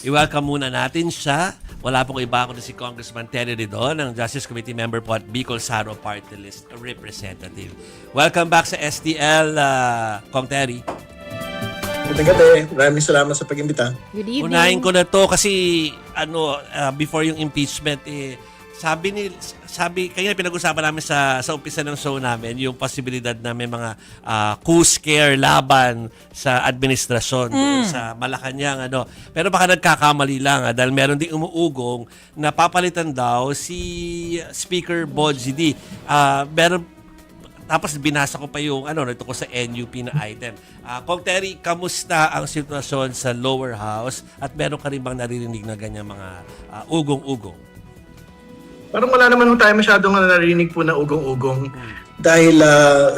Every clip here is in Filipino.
I-welcome muna natin siya. Wala pong iba kundi si Congressman Terry Ridon, ng Justice Committee member po at Bicol Saro Party List Representative. Welcome back sa STL, Kong Terry. Magandang gabi. Maraming salamat sa pag-imbita. Good evening. Unahin ko na to kasi before yung impeachment, sabi kaya pinag-usapan namin sa umpisa ng show namin yung posibilidad na may mga coup scare laban sa administrasyon doon sa Malacanang Pero baka nagkakamali lang dahil meron ding umuugong na papalitan daw si Speaker Bogie D. Tapos binasa ko pa yung nito ko sa NUP na item. Kong Terry, kamusta ang sitwasyon sa lower house at meron ka rin bang naririnig na ganyan mga ugong-ugong? Parang wala naman tayo masyadong narinig po na ugong-ugong dahil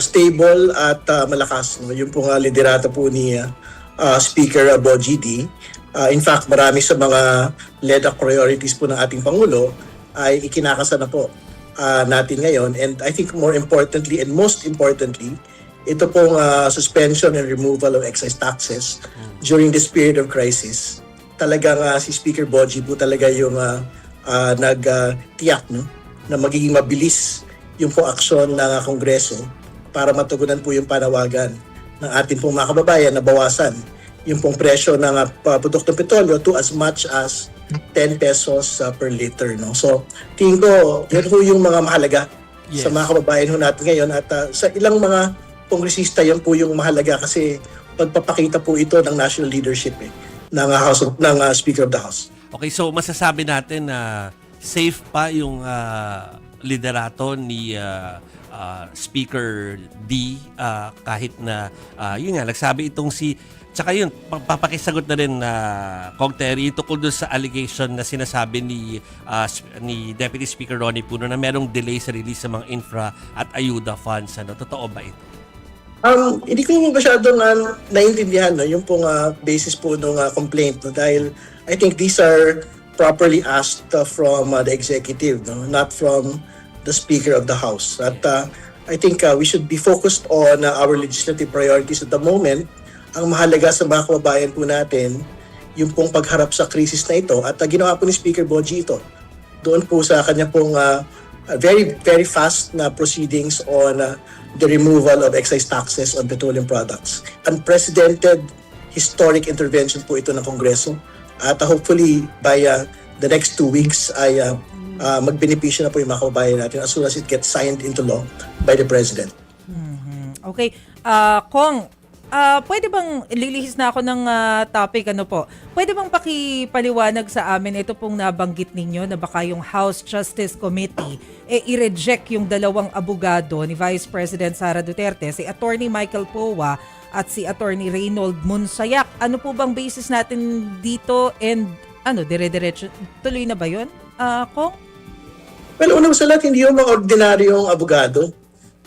stable at malakas. Yung pong liderato po ni Speaker Bogie D. In fact, marami sa mga LEDAC priorities po ng ating Pangulo ay ikinakasa na po natin ngayon. And I think more importantly and most importantly, ito pong suspension and removal of excise taxes during this period of crisis. Talagang si Speaker Bogie po talaga yung nagtiyak na magiging mabilis yung pong aksyon ng Kongreso para matugunan po yung panawagan ng ating pong mga kababayan na bawasan yung pong presyo ng produktong petrolyo to as much as 10 pesos per liter. So, tingin ko, yan po yung mga mahalaga sa mga kababayan natin ngayon at sa ilang mga kongresista yan po yung mahalaga kasi pagpapakita po ito ng national leadership ng Speaker of the House. Okay, so masasabi natin na safe pa yung liderato ni Speaker D kahit na yun nga, nagsabi itong si tsaka yun, papakisagot na rin Kong Terry tukol doon sa allegation na sinasabi ni Deputy Speaker Ronnie Puno na merong delay sa release sa mga infra at ayuda funds. Totoo ba ito? Hindi ko masyadong naiintindihan yung pong basis po ng complaint dahil I think these are properly asked from the executive, not from the Speaker of the House. At I think we should be focused on our legislative priorities at the moment. Ang mahalaga sa mga kababayan po natin, yung pong pagharap sa krisis na ito. At ginawa po ni Speaker Bogie ito. Doon po sa kanya pong very, very fast na proceedings on the removal of excise taxes on petroleum products. Unprecedented, historic intervention po ito ng Kongreso. At hopefully, by the next 2 weeks, ay magbenepisyo na po yung mga kababayan natin as soon as it gets signed into law by the President. Okay. Kong, pwede bang, lilihis na ako ng topic, pwede bang pakipaliwanag sa amin ito pong nabanggit ninyo na baka yung House Justice Committee i-reject yung dalawang abogado ni Vice President Sara Duterte, si Attorney Michael Powa at si Attorney Reynold Monsayak. Ano po bang basis natin dito and dire-diretso, tuloy na ba yun, Kong? Well, unang sa lahat, hindi yung mga ordinaryong abogado.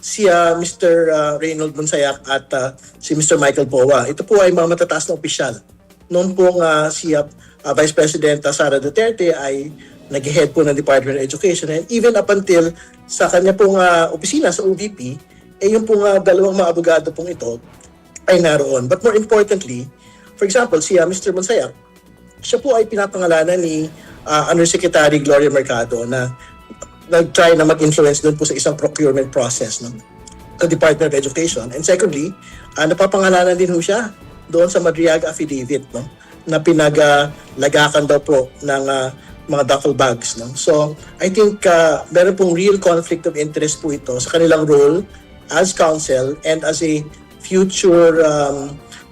Si Mr. Reynold Monsayak at si Mr. Michael Powa. Ito po ay mga matataas na opisyal. Noon pong si Vice President Sara Duterte ay nag-head po ng Department of Education and even up until sa kanya pong opisina sa OVP, yung pong dalawang mga abogado pong ito ay naroon. But more importantly, for example, si Mr. Monsayak, siya po ay pinapangalanan ni Undersecretary Gloria Mercado na nag-try na mag-influence doon po sa isang procurement process ng Department of Education. And secondly, napapangalanan din po siya doon sa Madriaga Affidavit na pinaglagakan daw po ng mga duffel bags. So, I think meron pong real conflict of interest po ito sa kanilang role as counsel and as a future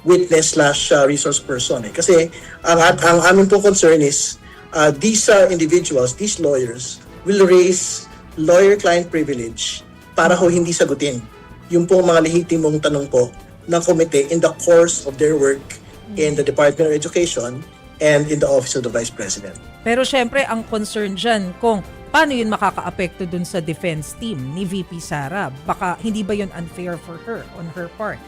witness/resource person. Kasi ang aming po concern is these individuals, these lawyers, will raise lawyer-client privilege para hindi sagutin yung pong mga lehitimong tanong po ng komite in the course of their work in the Department of Education and in the Office of the Vice President. Pero syempre, ang concern dyan, kung paano yun makaka-apekto dun sa defense team ni VP Sara? Baka hindi ba yun unfair for her on her part?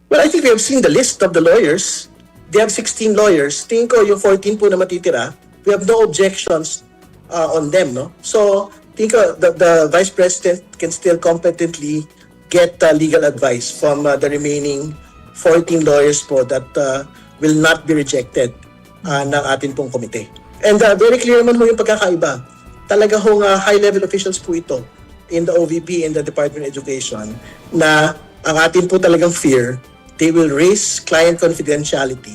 Well, I think we have seen the list of the lawyers. They have 16 lawyers. Tingin ko yung 14 po na matitira, we have no objections on them. So, think the Vice President can still competently get legal advice from the remaining 14 lawyers po that will not be rejected ng atin pong komite. And very clear naman ho yung pagkakaiba. Talaga hong high-level officials po ito in the OVP and the Department of Education na ang atin po talagang fear, they will raise client confidentiality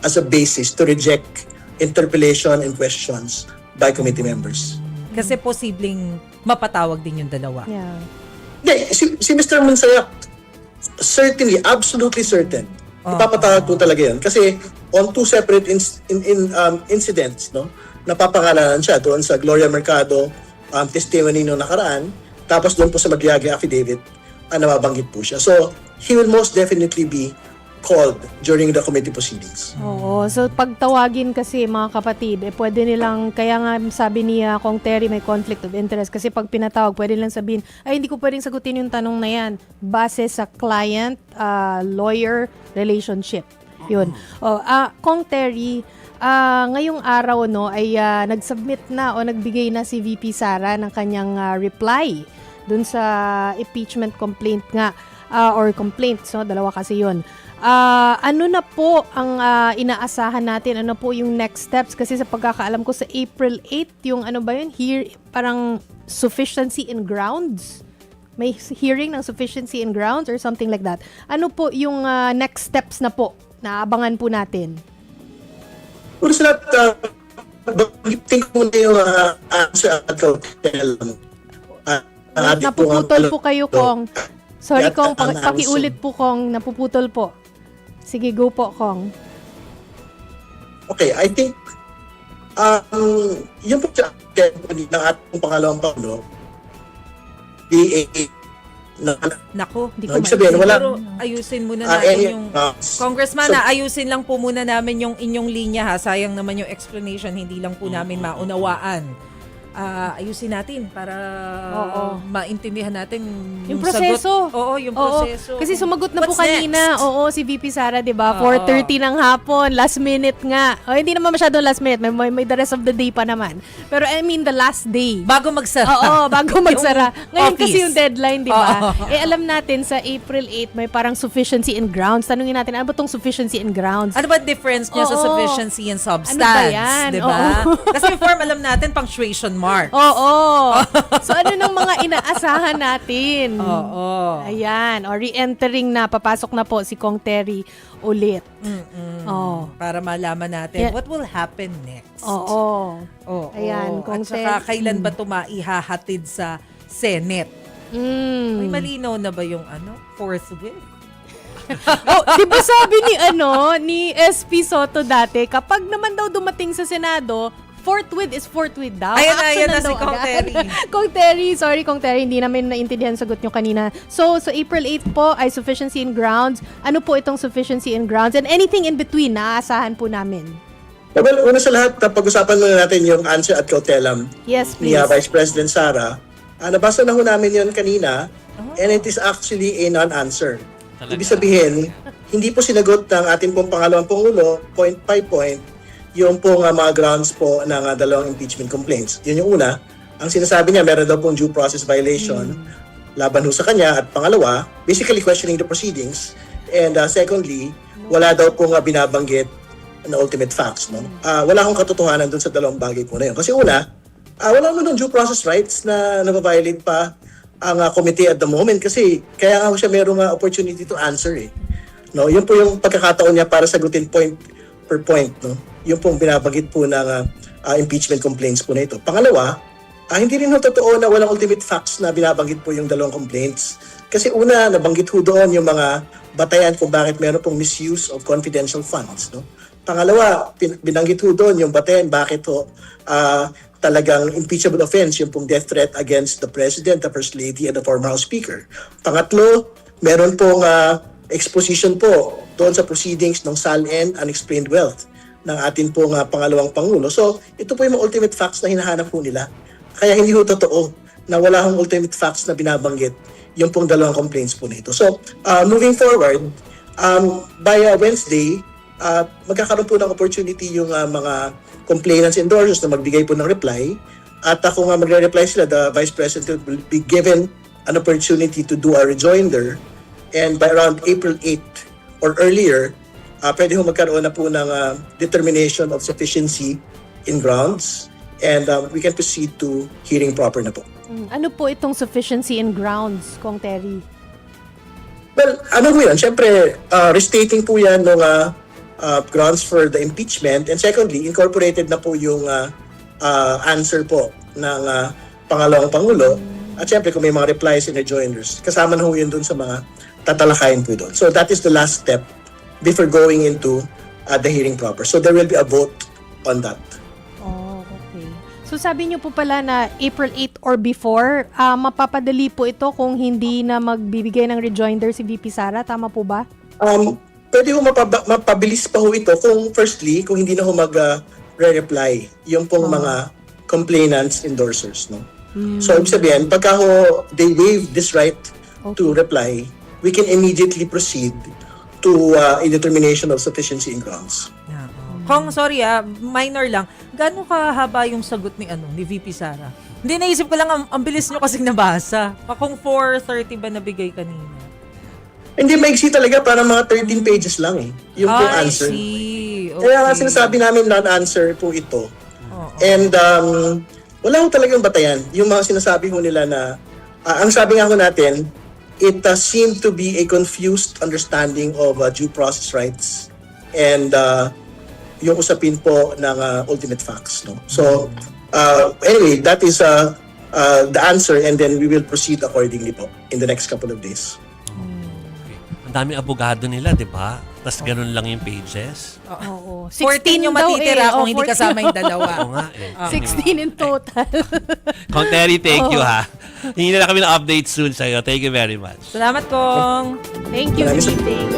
as a basis to reject interpellation and questions by committee members. Kasi posibleng mapatawag din yung dalawa. Yeah. Hindi, si Mr. Mansayak, certainly, absolutely certain. Ipapatawag po talaga yan. Kasi on two separate incidents, no, napapangalanan siya doon sa Gloria Mercado testimony noong nakaraan, tapos doon po sa Magyagi affidavit, nababanggit po siya. So, he will most definitely be called during the committee proceedings. Oo. So, pag tawagin kasi mga kapatid, pwede nilang, kaya nga sabi niya, Kong Terry, may conflict of interest. Kasi pag pinatawag, pwede nilang sabihin, ay, hindi ko pwedeng sagutin yung tanong na yan. Base sa client-lawyer relationship. Yun. Kong Terry, ngayong araw, no, ay nag-submit na o nagbigay na si VP Sara ng kanyang reply dun sa impeachment complaint nga, or complaints, no? Dalawa kasi yun. Ano na po ang inaasahan natin? Ano po yung next steps? Kasi sa pagkakaalam ko sa April 8, yung ano ba yun? Parang sufficiency in grounds? May hearing ng sufficiency in grounds or something like that. Ano po yung next steps na po? Naabangan po natin. Pero sa lahat, think ko muna yung answer at hotel. Napuputol po kayo, Kong. Sorry, Kong. Pakiulit po, Kong. Napuputol po. Sige, go po, Kong. Okay, I think yung po siya ng ating pangalawang Pangulo, DA Naku, Di No, ko ibig sabihin, wala. siguro ayusin muna natin yung... Congressman, so- ayusin lang po muna namin yung inyong linya ha. Sayang naman yung explanation, hindi lang po namin maunawaan. Ayusin natin para Oo. maintindihan natin Yung proseso. Sagot. Oo, yung proseso. Kasi sumagot na po What's kanina. next? Oo, si VP Sara, 'di ba? Oo. 4:30 ng hapon, last minute nga. O, hindi naman masyadong last minute, may the rest of the day pa naman. Pero I mean the last day. Bago magsara. Oo, bago magsara. Yung Ngayon office. kasi yung deadline, di ba? Oo. Alam natin sa April 8 may parang sufficiency in grounds. Tanungin natin, ano ba tong sufficiency in grounds? Ano ba difference niya sa Oo. sufficiency and substance? Ano ba yan? Di ba? Oo. Kasi yung form, alam natin, punctuation mark. Oo. So ano nang mga inaasahan natin? Oo. Ayan. O re-entering na. Papasok na po si Kong Terry ulit. Oo. Para malaman natin Yeah. what will happen next. Oo. Oo. Ayan, At Kong saka kailan ba ito maihahatid sa Senate? May malinaw na ba yung forthwith? Di ba sabi ni SP Soto dati, kapag naman daw dumating sa Senado, forthwith is forthwith daw. Ayan Action na si daw Kong agad. Terry. Kong Terry, sorry Kong Terry, hindi namin naintindihan sagot nyo kanina. So April 8 po ay sufficiency in grounds. Ano po itong sufficiency in grounds? And anything in between, naaasahan po namin. Well, una sa lahat, pag-usapan muna natin yung answer at cautelam Yes, ni please. Vice President Sara. Nabasa na ho namin yun kanina, and it is actually a non-answer. Ibig sabihin, hindi po sinagot ng ating pong pangalawang Pangulo, point by point, yung pong mga grounds po ng dalawang impeachment complaints. Yun yung una. Ang sinasabi niya, meron daw pong due process violation laban ho sa kanya. At pangalawa, basically questioning the proceedings. And secondly, wala daw pong binabanggit na ultimate facts. No? Wala akong katotohanan dun sa dalawang bagay po na yun. Kasi una, wala naman due process rights na nababiolate pa ang committee at the moment kasi kaya nga ho siya merong opportunity to answer eh. No, yun po yung pagkakataon niya para sagutin point per point, no. Yung pong binabanggit po ng impeachment complaints po na ito. Pangalawa, hindi rin ho totoo na walang ultimate facts na binabanggit po yung dalawang complaints. Kasi una, nabanggit ho doon yung mga batayan kung bakit meron pong misuse of confidential funds, no. Pangalawa, binanggit ho doon yung batayan bakit ho talagang impeachable offense yung pong death threat against the President, the First Lady, and the former House Speaker. Pangatlo, meron pong exposition po doon sa proceedings ng SALN Unexplained Wealth ng atin pong pangalawang Pangulo. So, ito po yung mga ultimate facts na hinahanap po nila. Kaya hindi ho totoo na wala hong ultimate facts na binabanggit yung pong dalawang complaints po nito. So, moving forward, by Wednesday, magkakaroon po ng opportunity yung mga complainants endorsers na magbigay po ng reply. At kung magre-reply sila, the Vice President will be given an opportunity to do a rejoinder. And by around April 8 or earlier, pwede ho magkaroon na po ng determination of sufficiency in grounds and we can proceed to hearing proper na po. Ano po itong sufficiency in grounds, Kong Terry? Well, ano po yan? Siyempre, restating po yan ng grounds for the impeachment and secondly, incorporated na po yung answer po ng pangalawang Pangulo at siyempre kung may mga replies and rejoinders, kasama na po yun dun sa mga tatalakayin po doon. So that is the last step before going into the hearing proper. So there will be a vote on that. Oh, okay. So sabi niyo po pala na April 8 or before, mapapadali po ito kung hindi na magbibigay ng rejoinder si VP Sara. Tama po ba? Pwede ho mapabilis pa ho ito kung firstly, kung hindi na ho mag-reply yung pong mga complainants, endorsers. No? So ibig sabihin, pagka ho they waive this right to reply, we can immediately proceed to a determination of sufficiency in grounds. Kong, sorry minor lang. Gaano kahaba yung sagot ni VP Sara? Hindi, naisip ko lang, ang bilis nyo kasing nabasa. Kung 4:30 ba nabigay kanina? Hindi, maiksi talaga, para mga 13 pages lang eh. Yung pong I answer. see. Okay. Kaya nga sinasabi namin non-answer po ito. And wala ko talagang batayan. Yung mga sinasabi ko nila na, ang sabi nga ko natin, it seemed to be a confused understanding of due process rights and yung usapin po ng ultimate facts. No? So, anyway, that is the answer and then we will proceed accordingly po in the next couple of days. Ang daming abogado nila, di ba? Tapos ganun lang yung pages. Oo. 14 yung daw matitira kung hindi 14. kasama yung dalawa. Oo nga eh. 16 in total. Kong Terry, thank you ha. Hingi na kami ng update soon sa'yo. Thank you very much. Salamat, Kong. Thank you, Maraming meeting.